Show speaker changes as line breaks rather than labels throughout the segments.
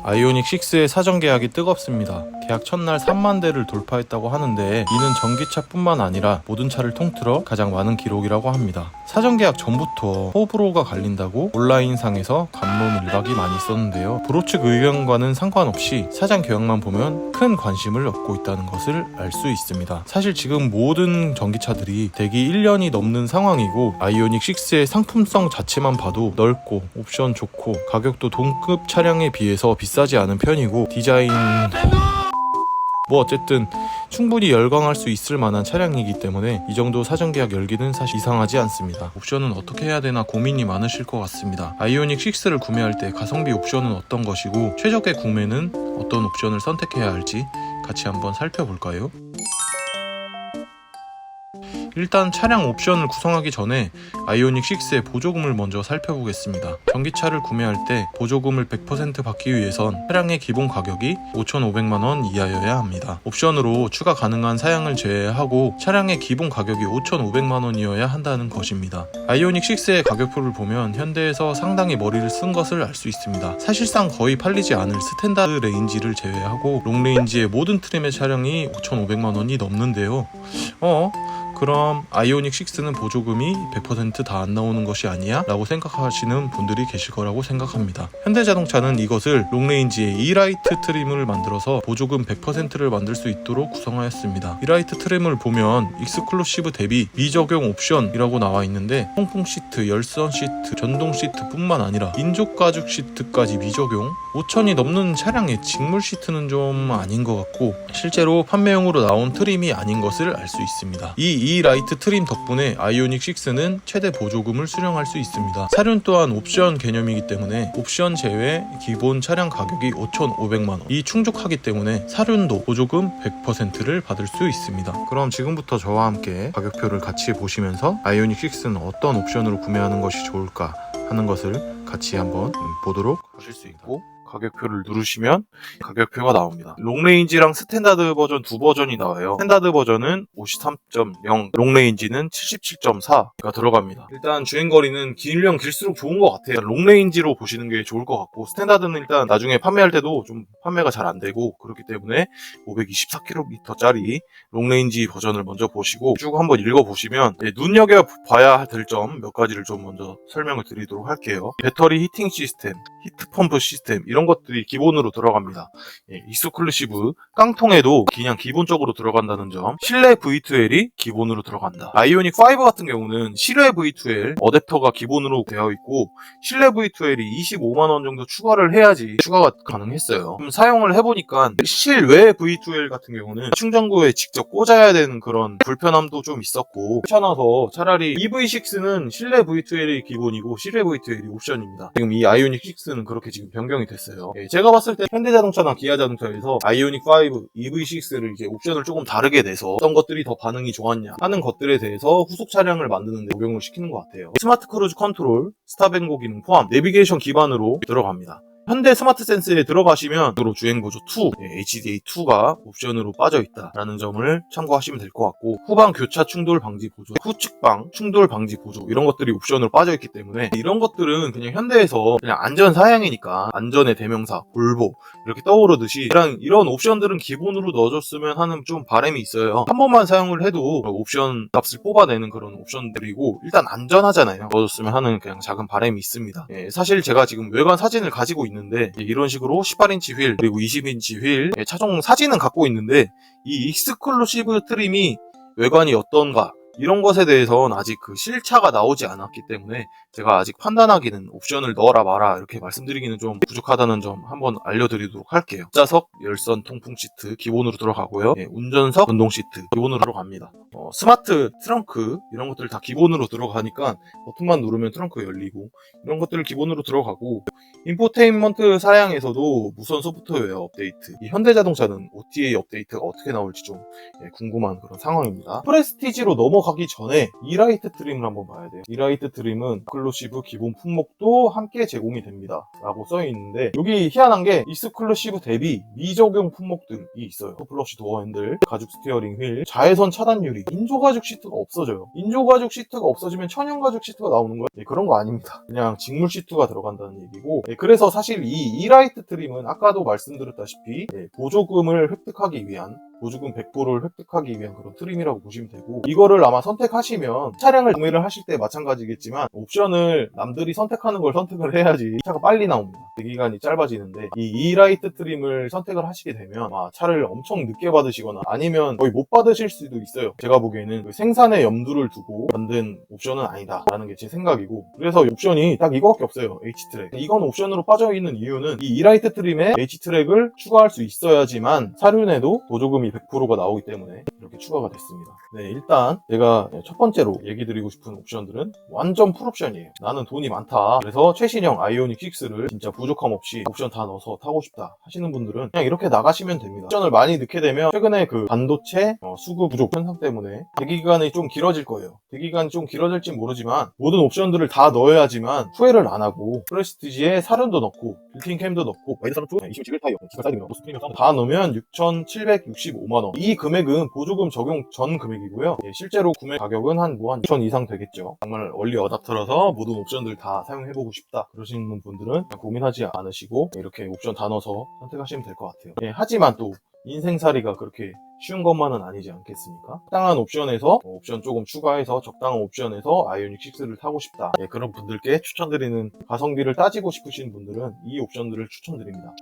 아이오닉 6의 사전 계약이 뜨겁습니다. 계약 첫날 3만 대를 돌파했다고 하는데 이는 전기차뿐만 아니라 모든 차를 통틀어 가장 많은 기록이라고 합니다. 사전 계약 전부터 호불호가 갈린다고 온라인상에서 감론 일박이 많이 있었는데요. 브로 측 의견과는 상관없이 사전 계약만 보면 큰 관심을 얻고 있다는 것을 알 수 있습니다. 사실 지금 모든 전기차들이 대기 1년이 넘는 상황이고 아이오닉 6의 상품성 자체만 봐도 넓고 옵션 좋고 가격도 동급 차량에 비해서 비싸지 않은 편이고 디자인 어쨌든 충분히 열광할 수 있을 만한 차량이기 때문에 이 정도 사전 계약 열기는 사실 이상하지 않습니다. 옵션은 어떻게 해야 되나 고민이 많으실 것 같습니다. 아이오닉 6를 구매할 때 가성비 옵션은 어떤 것이고 최적의 구매는 어떤 옵션을 선택해야 할지 같이 한번 살펴볼까요? 일단 차량 옵션을 구성하기 전에 아이오닉 6의 보조금을 먼저 살펴보겠습니다. 전기차를 구매할 때 보조금을 100% 받기 위해선 차량의 기본 가격이 5,500만원 이하여야 합니다. 옵션으로 추가 가능한 사양을 제외하고 차량의 기본 가격이 5,500만원이어야 한다는 것입니다. 아이오닉 6의 가격표를 보면 현대에서 상당히 머리를 쓴 것을 알 수 있습니다. 사실상 거의 팔리지 않을 스탠다드 레인지를 제외하고 롱레인지의 모든 트림의 차량이 5,500만원이 넘는데요. 그럼 아이오닉 6는 보조금이 100% 다 안 나오는 것이 아니야? 라고 생각하시는 분들이 계실 거라고 생각합니다. 현대자동차는 이것을 롱레인지의 이라이트 트림을 만들어서 보조금 100%를 만들 수 있도록 구성하였습니다. 이라이트 트림을 보면 익스클루시브 대비 미적용 옵션이라고 나와 있는데 통풍 시트, 열선 시트, 전동 시트 뿐만 아니라 인조 가죽 시트까지 미적용 5,000이 넘는 차량의 직물 시트는 좀 아닌 것 같고 실제로 판매용으로 나온 트림이 아닌 것을 알 수 있습니다. 이 라이트 트림 덕분에 아이오닉 6는 최대 보조금을 수령할 수 있습니다. 사륜 또한 옵션 개념이기 때문에 옵션 제외 기본 차량 가격이 5,500만원 이 충족하기 때문에 사륜도 보조금 100%를 받을 수 있습니다. 그럼 지금부터 저와 함께 가격표를 같이 보시면서 아이오닉 6는 어떤 옵션으로 구매하는 것이 좋을까 하는 것을 같이 한번 보도록 하실 수 있고 가격표를 누르시면 가격표가 나옵니다. 롱레인지랑 스탠다드 버전 두 버전이 나와요. 스탠다드 버전은 53.0, 롱레인지는 77.4가 들어갑니다. 일단 주행거리는 길면 길수록 좋은 것 같아요. 롱레인지로 보시는 게 좋을 것 같고 스탠다드는 일단 나중에 판매할 때도 좀 판매가 잘 안 되고 그렇기 때문에 524km짜리 롱레인지 버전을 먼저 보시고 쭉 한번 읽어보시면 눈여겨봐야 될 점 몇 가지를 좀 먼저 설명을 드리도록 할게요. 배터리 히팅 시스템, 히트 펌프 시스템 이런 것들이 기본으로 들어갑니다. 익스클루시브 깡통에도 그냥 기본적으로 들어간다는 점. 실내 V2L이 기본으로 들어간다. 아이오닉 5 같은 경우는 실외 V2L 어댑터가 기본으로 되어 있고 실내 V2L이 25만원 정도 추가를 해야지 추가가 가능했어요. 사용을 해보니까 실외 V2L 같은 경우는 충전구에 직접 꽂아야 되는 그런 불편함도 좀 있었고 귀찮아서 차라리 EV6는 실내 V2L이 기본이고 실외 V2L이 옵션입니다. 지금 이 아이오닉 6는 그렇게 지금 변경이 됐어요. 제가 봤을 때 현대자동차나 기아자동차에서 아이오닉 5, EV6를 이제 옵션을 조금 다르게 내서 어떤 것들이 더 반응이 좋았냐 하는 것들에 대해서 후속 차량을 만드는 데 적용을 시키는 것 같아요. 스마트 크루즈 컨트롤, 스탑앤고 기능 포함, 내비게이션 기반으로 들어갑니다. 현대 스마트 센스에 들어가시면 주행보조 2, HDA2가 옵션으로 빠져있다라는 점을 참고하시면 될 것 같고 후방 교차 충돌 방지 보조, 후측방 충돌 방지 보조 이런 것들이 옵션으로 빠져있기 때문에 이런 것들은 그냥 현대에서 그냥 안전 사양이니까 안전의 대명사, 볼보 이렇게 떠오르듯이 이런 옵션들은 기본으로 넣어줬으면 하는 좀 바람이 있어요. 한 번만 사용을 해도 옵션 값을 뽑아내는 그런 옵션들이고 일단 안전하잖아요. 넣어줬으면 하는 그냥 작은 바람이 있습니다. 사실 제가 지금 외관 사진을 가지고 있는데 이런 식으로 18인치 휠 그리고 20인치 휠 차종 사진은 갖고 있는데 이 익스클루시브 트림이 외관이 어떤가 이런 것에 대해서는 아직 그 실차가 나오지 않았기 때문에 제가 아직 판단하기는 옵션을 넣어라 마라 이렇게 말씀드리기는 좀 부족하다는 점 한번 알려드리도록 할게요. 뒷좌석, 열선, 통풍 시트 기본으로 들어가고요. 운전석, 전동 시트 기본으로 들어갑니다. 스마트 트렁크 이런 것들 다 기본으로 들어가니까 버튼만 누르면 트렁크 열리고 이런 것들 기본으로 들어가고 인포테인먼트 사양에서도 무선 소프트웨어 업데이트 이 현대자동차는 OTA 업데이트가 어떻게 나올지 좀 궁금한 그런 상황입니다. 프레스티지로 넘어가기 전에 이라이트 트림을 한번 봐야 돼요. 이라이트 트림은 익스클루시브 기본 품목도 함께 제공이 됩니다 라고 써 있는데, 여기 희한한 게 익스클루시브 대비 미적용 품목들이 있어요. 플러시 도어 핸들, 가죽 스티어링 휠, 자외선 차단 유리, 인조가죽 시트가 없어져요. 인조가죽 시트가 없어지면 천연가죽 시트가 나오는 거예요? 그런 거 아닙니다. 그냥 직물 시트가 들어간다는 얘기고, 그래서 사실 이 이라이트 트림은 아까도 말씀드렸다시피 보조금을 획득하기 위한, 보조금 100%를 획득하기 위한 그런 트림이라고 보시면 되고, 이거를 아마 선택하시면 차량을 구매를 하실 때 마찬가지겠지만 옵션을 남들이 선택하는 걸 선택을 해야지 차가 빨리 나옵니다. 대기간이 짧아지는데, 이 이라이트 트림을 선택을 하시게 되면 아마 차를 엄청 늦게 받으시거나 아니면 거의 못 받으실 수도 있어요. 제가 보기에는 그 생산에 염두를 두고 만든 옵션은 아니다 라는 게 제 생각이고, 그래서 옵션이 딱 이거밖에 없어요. H트랙. 이건 옵션으로 빠져있는 이유는 이 이라이트 트림에 H트랙을 추가할 수 있어야지만 사륜에도 보조금이 100%가 나오기 때문에 이렇게 추가가 됐습니다. 일단 제가 첫 번째로 얘기 드리고 싶은 옵션들은 완전 풀옵션이에요. 나는 돈이 많다, 그래서 최신형 아이오닉 6를 진짜 부족함 없이 옵션 다 넣어서 타고 싶다 하시는 분들은 그냥 이렇게 나가시면 됩니다. 옵션을 많이 넣게 되면 최근에 그 반도체 수급 부족 현상 때문에 대기기간이 좀 길어질 거예요. 대기기간이 좀 길어질진 모르지만 모든 옵션들을 다 넣어야지만 후회를 안 하고, 프레스티지에 사륜도 넣고 빌트인 캠도 넣고 와이드 선루프 27 타이어, 디지털 사이드 미러, 노스 프리미엄 사운드 다 넣으면 6,765만원. 이 금액은 보조금 적용 전 금액이고요. 실제로 구매 가격은 한 6,000 이상 되겠죠. 정말 얼리 어답터라서 모든 옵션들 다 사용해보고 싶다 그러시는 분들은 고민하지 않으시고 이렇게 옵션 다 넣어서 선택하시면 될 것 같아요. 하지만 또 인생살이가 그렇게 쉬운 것만은 아니지 않겠습니까? 적당한 옵션에서 옵션 조금 추가해서 적당한 옵션에서 아이오닉 6를 타고 싶다, 그런 분들께 추천드리는, 가성비를 따지고 싶으신 분들은 이 옵션들을 추천드립니다.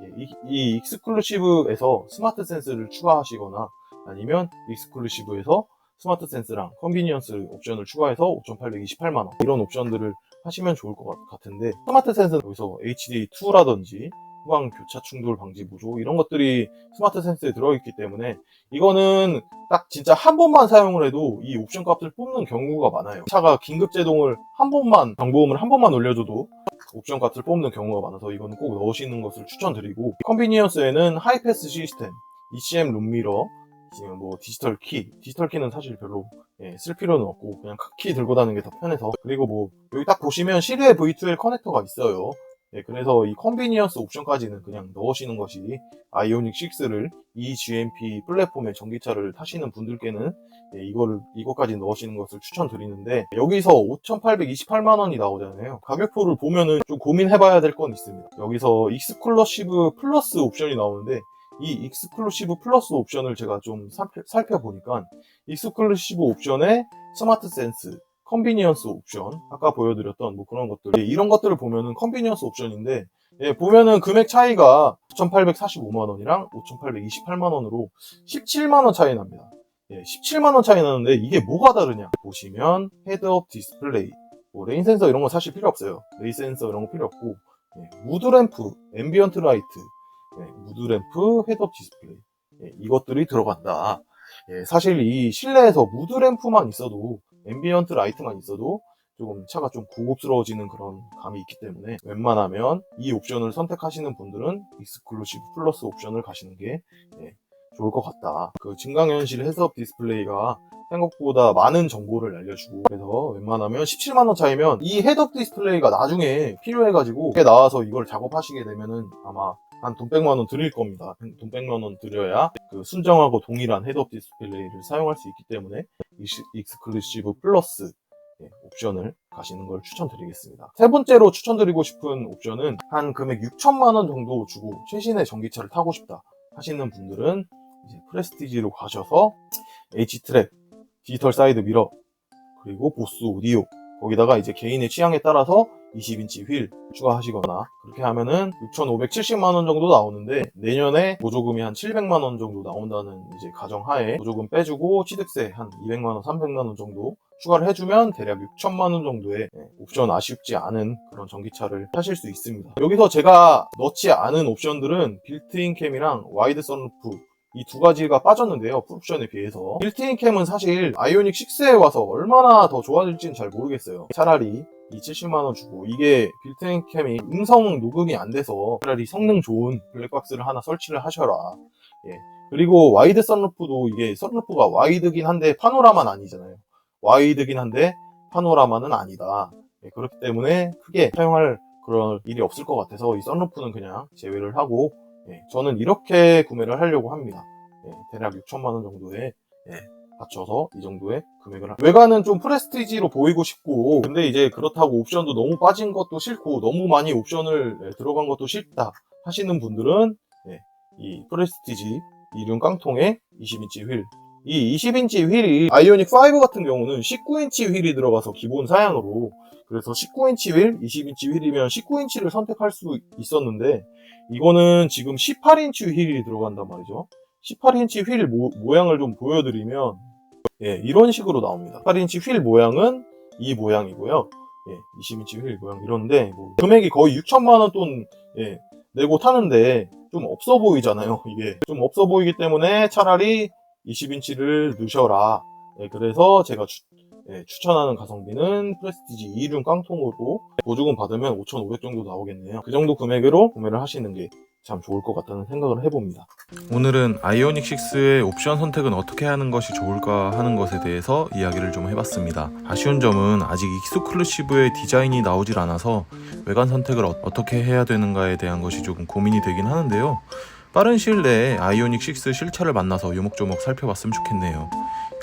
이 익스클루시브에서 스마트 센스를 추가하시거나 아니면 익스클루시브에서 스마트 센스랑 컨비니언스 옵션을 추가해서 5,828만원 이런 옵션들을 하시면 좋을 것 같은데, 스마트 센스는 여기서 HD2라든지 후방 교차 충돌 방지 보조 이런 것들이 스마트 센스에 들어있기 때문에 이거는 딱 진짜 한 번만 사용을 해도 이 옵션 값을 뽑는 경우가 많아요. 차가 긴급 제동을 한 번만, 경보음을 한 번만 올려줘도 옵션 값을 뽑는 경우가 많아서 이거는 꼭 넣으시는 것을 추천드리고, 컨비니언스에는 하이패스 시스템, ECM 룸미러, 뭐 디지털 키는 사실 별로 쓸 필요는 없고 그냥 키 들고 다니는 게 더 편해서, 그리고 뭐 여기 딱 보시면 실외 V2L 커넥터가 있어요. 그래서 이 컨비니언스 옵션까지는 그냥 넣으시는 것이 아이오닉 6를 이 GMP 플랫폼의 전기차를 타시는 분들께는 이거까지 넣으시는 것을 추천드리는데, 여기서 5,828만원이 나오잖아요. 가격표를 보면은 좀 고민해봐야 될 건 있습니다. 여기서 익스클루시브 플러스 옵션이 나오는데, 이 익스클루시브 플러스 옵션을 제가 좀 살펴보니까 익스클루시브 옵션에 스마트 센스, 컨비니언스 옵션, 아까 보여드렸던 뭐 그런 것들, 이런 것들을 보면은 컨비니언스 옵션인데, 보면은 금액 차이가 9,845만원이랑 5,828만원으로 17만원 차이 납니다. 17만원 차이 나는데 이게 뭐가 다르냐 보시면, 헤드업 디스플레이, 뭐 레인 센서 이런 거 사실 필요 없어요. 레인 센서 이런 거 필요 없고, 무드램프, 앰비언트 라이트, 무드램프, 헤드업 디스플레이, 이것들이 들어간다. 사실 이 실내에서 무드램프만 있어도, 앰비언트 라이트만 있어도 조금 차가 좀 고급스러워지는 그런 감이 있기 때문에 웬만하면 이 옵션을 선택하시는 분들은 익스클루시브 플러스 옵션을 가시는 게 좋을 것 같다. 그 증강현실 헤드업 디스플레이가 생각보다 많은 정보를 알려주고, 그래서 웬만하면 17만원 차이면 이 헤드업 디스플레이가 나중에 필요해가지고 이게 나와서 이걸 작업하시게 되면은 아마 한 돈 100만원 드릴 겁니다. 돈 100만원 드려야 그 순정하고 동일한 헤드업 디스플레이를 사용할 수 있기 때문에 익스클루시브 플러스 옵션을 가시는 걸 추천드리겠습니다. 세 번째로 추천드리고 싶은 옵션은 한 금액 6천만원 정도 주고 최신의 전기차를 타고 싶다 하시는 분들은 이제 프레스티지로 가셔서 H트랙, 디지털 사이드 미러, 그리고 보스 오디오, 거기다가 이제 개인의 취향에 따라서 20인치 휠 추가하시거나, 그렇게 하면은 6,570만원 정도 나오는데, 내년에 보조금이 한 700만원 정도 나온다는 이제 가정하에 보조금 빼주고 취득세 한 200만원, 300만원 정도 추가를 해주면 대략 6천만원 정도의 옵션 아쉽지 않은 그런 전기차를 타실 수 있습니다. 여기서 제가 넣지 않은 옵션들은 빌트인 캠이랑 와이드 선루프, 이 두 가지가 빠졌는데요, 풀옵션에 비해서. 빌트인 캠은 사실 아이오닉 6에 와서 얼마나 더 좋아질지는 잘 모르겠어요. 차라리 이 70만원 주고, 이게 빌트인 캠이 음성 녹음이 안 돼서 차라리 성능 좋은 블랙박스를 하나 설치를 하셔라. 그리고 와이드 선루프도, 이게 선루프가 와이드긴 한데 파노라마는 아니잖아요. 와이드긴 한데 파노라마는 아니다. 그렇기 때문에 크게 사용할 그런 일이 없을 것 같아서 이 썬루프는 그냥 제외를 하고 저는 이렇게 구매를 하려고 합니다. 대략 6천만 원 정도에 맞춰서 이 정도의 금액을 외관은 좀 프레스티지로 보이고 싶고, 근데 이제 그렇다고 옵션도 너무 빠진 것도 싫고 너무 많이 옵션을 들어간 것도 싫다 하시는 분들은 이 프레스티지 이륜 깡통에 20인치 휠, 이 20인치 휠이 아이오닉 5 같은 경우는 19인치 휠이 들어가서 기본 사양으로, 그래서 19인치 휠, 20인치 휠이면 19인치를 선택할 수 있었는데 이거는 지금 18인치 휠이 들어간단 말이죠. 18인치 휠 모양을 좀 보여드리면 이런 식으로 나옵니다. 18인치 휠 모양은 이 모양이고요. 20인치 휠 모양 이런데 금액이 거의 6천만 원 돈 내고 타는데 좀 없어 보이잖아요. 이게 좀 없어 보이기 때문에 차라리 20인치를 넣으셔라. 그래서 제가 추천하는 가성비는 프레스티지 2륜 깡통으로 보조금 받으면 5,500 정도 나오겠네요. 그 정도 금액으로 구매를 하시는 게 참 좋을 것 같다는 생각을 해봅니다. 오늘은 아이오닉 6의 옵션 선택은 어떻게 하는 것이 좋을까 하는 것에 대해서 이야기를 좀 해봤습니다. 아쉬운 점은 아직 익스클루시브의 디자인이 나오질 않아서 외관 선택을 어떻게 해야 되는가에 대한 것이 조금 고민이 되긴 하는데요. 빠른 시일 내에 아이오닉 6 실차를 만나서 요목조목 살펴봤으면 좋겠네요.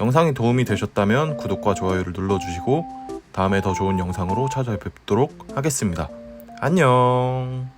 영상이 도움이 되셨다면 구독과 좋아요를 눌러주시고 다음에 더 좋은 영상으로 찾아뵙도록 하겠습니다. 안녕.